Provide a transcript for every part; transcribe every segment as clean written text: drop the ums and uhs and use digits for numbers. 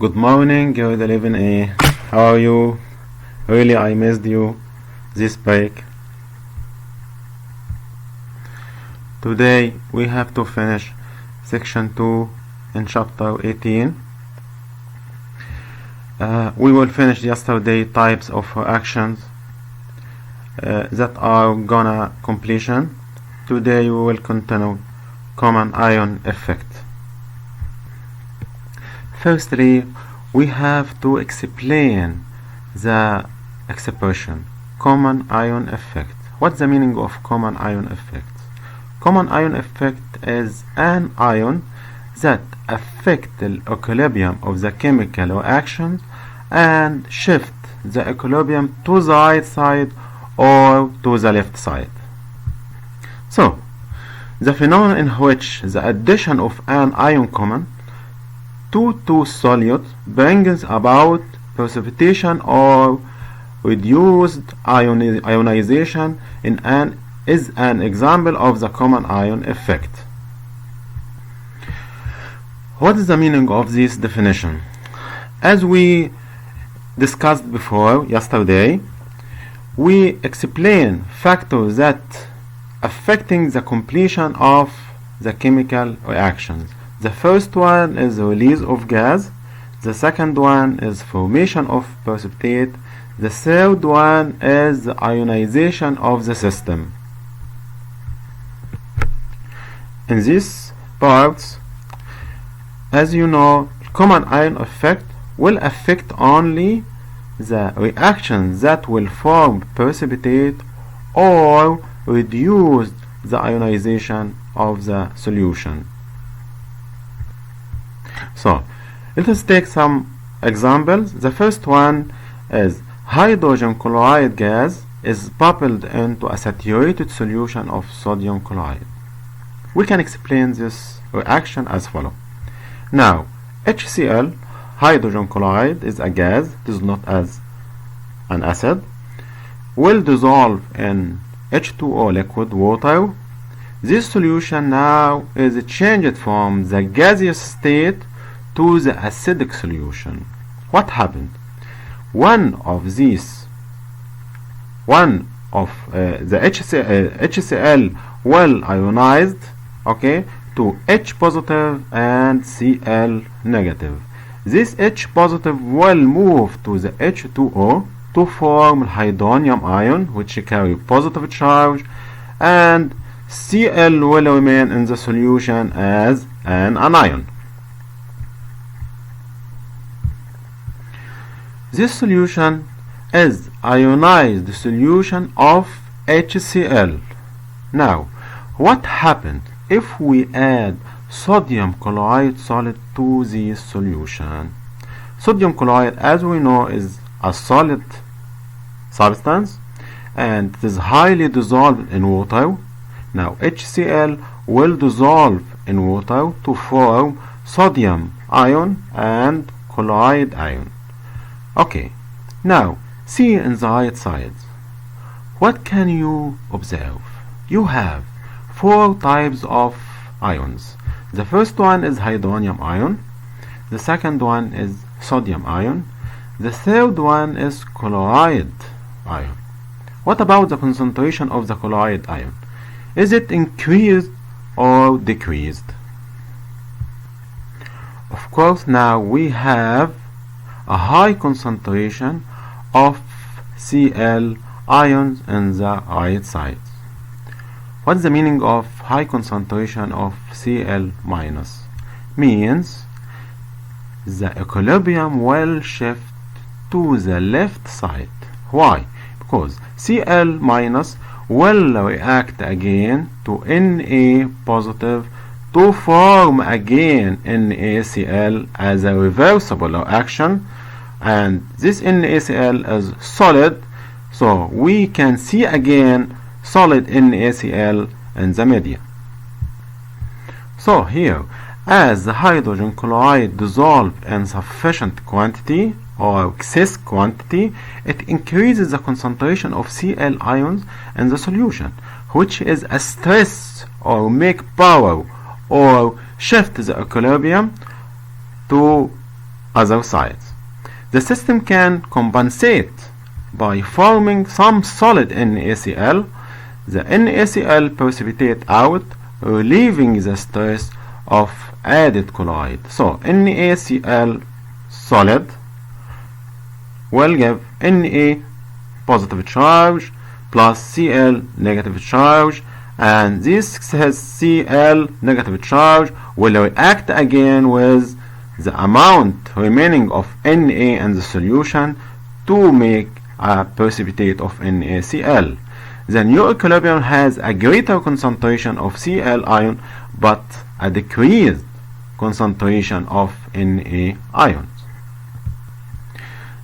Good morning, G11a. How are you? Really, I missed you this break. Today we have to finish section 2 in chapter 18. We will finish yesterday types of reactions that are gonna completion. Today we will continue common ion effect. Firstly, we have to explain the expression common ion effect. What's the meaning of common ion effect? Common ion effect is an ion that affect the equilibrium of the chemical reactions and shift the equilibrium to the right side or to the left side. So, the phenomenon in which the addition of an ion common to two solutes brings about precipitation or reduced ionization is an example of the common ion effect. What is the meaning of this definition? As we discussed before yesterday, we explain factors that affecting the completion of the chemical reactions. The first one is the release of gas. The second one is formation of precipitate. The third one is the ionization of the system. In these parts, as you know, common ion effect will affect only the reactions that will form precipitate or reduce the ionization of the solution. So, let us take some examples. The first one is hydrogen chloride gas is bubbled into a saturated solution of sodium chloride. We can explain this reaction as follows. Now, HCl, hydrogen chloride, is a gas, it is not as an acid, will dissolve in H2O liquid water. This solution now is changed from the gaseous state to the acidic solution. What happened? One of the HCl well ionized, to H positive and Cl negative. This H positive will move to the H2O to form hydronium ion, which carry positive charge, and Cl will remain in the solution as an anion. This solution is ionized solution of HCl. Now, what happened if we add sodium chloride solid to this solution? Sodium chloride, as we know, is a solid substance and it is highly dissolved in water. Now, HCl will dissolve in water to form sodium ion and chloride ion. Now see in the right side. What can you observe? You have four types of ions. The first one is hydronium ion. The second one is sodium ion. The third one is chloride ion. What about the concentration of the chloride ion? Is it increased or decreased? Of course, now we have a high concentration of Cl ions in the right side. What's the meaning of high concentration of Cl minus? Means the equilibrium will shift to the left side. Why? Because Cl minus will react again to Na positive to form again NaCl as a reversible reaction, and this NaCl is solid, so we can see again solid NaCl in the media. So here, as the hydrogen chloride dissolves in sufficient quantity or excess quantity, it increases the concentration of Cl ions in the solution, which is a stress or make power or shift the equilibrium to other sides. The system can compensate by forming some solid NaCl. The NaCl precipitate out, relieving the stress of added colloid. So NaCl solid will give Na positive charge plus Cl negative charge, and this has Cl negative charge will react again with the amount remaining of Na in the solution to make a precipitate of NaCl. The new equilibrium has a greater concentration of Cl ion but a decreased concentration of Na ions.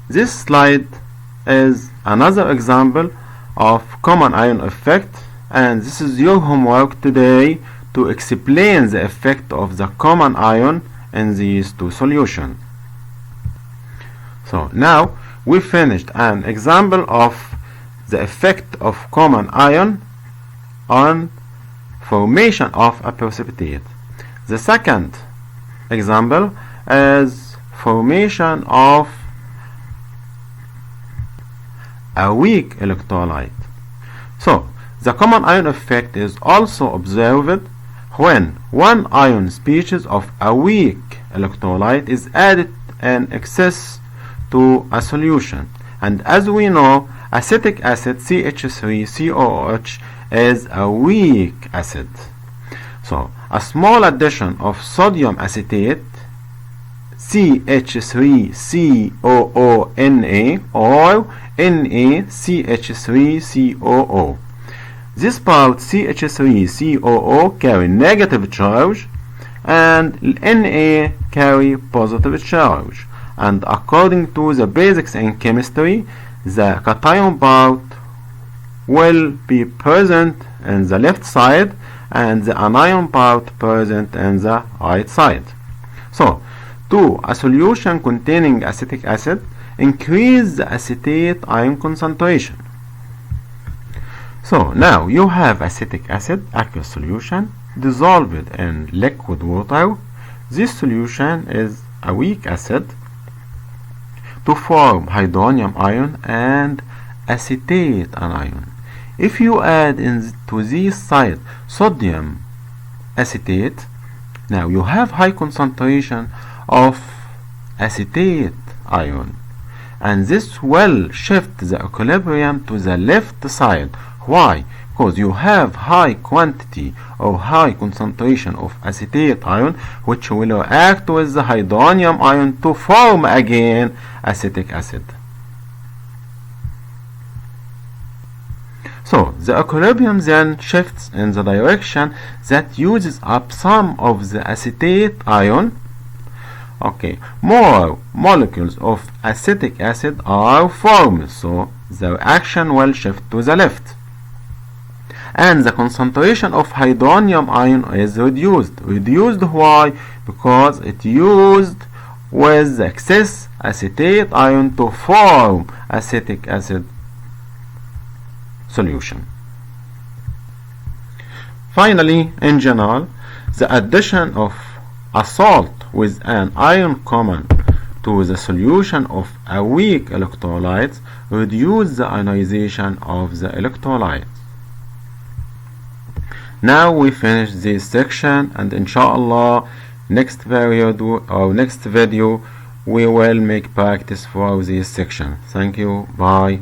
This slide is another example of common ion effect, and this is your homework today to explain the effect of the common ion in these two solutions. So now we finished an example of the effect of common ion on formation of a precipitate. The second example is formation of a weak electrolyte. So the common ion effect is also observed when one ion species of a weak electrolyte is added in excess to a solution. And as we know, acetic acid CH3COOH is a weak acid. So a small addition of sodium acetate CH3COONA or NaCH3COO. This part CH3COO carry negative charge and Na carry positive charge, and according to the basics in chemistry, the cation part will be present in the left side and the anion part present in the right side. So to a solution containing acetic acid, increase the acetate ion concentration. So now you have acetic acid aqueous solution dissolved in liquid water. This solution is a weak acid to form hydronium ion and acetate anion. If you add into this side sodium acetate, now you have high concentration of acetate ion, and this will shift the equilibrium to the left side. Why? Because you have high quantity or high concentration of acetate ion, which will react with the hydronium ion to form again acetic acid. So the equilibrium then shifts in the direction that uses up some of the acetate ion. Okay, more molecules of acetic acid are formed, so the reaction will shift to the left. And the concentration of hydronium ion is reduced. Reduced why? Because it used with the excess acetate ion to form acetic acid solution. Finally, in general, the addition of a salt with an ion common to the solution of a weak electrolyte reduce the ionization of the electrolyte. Now we finish this section, and inshallah next period or next video we will make practice for this section. Thank you. Bye.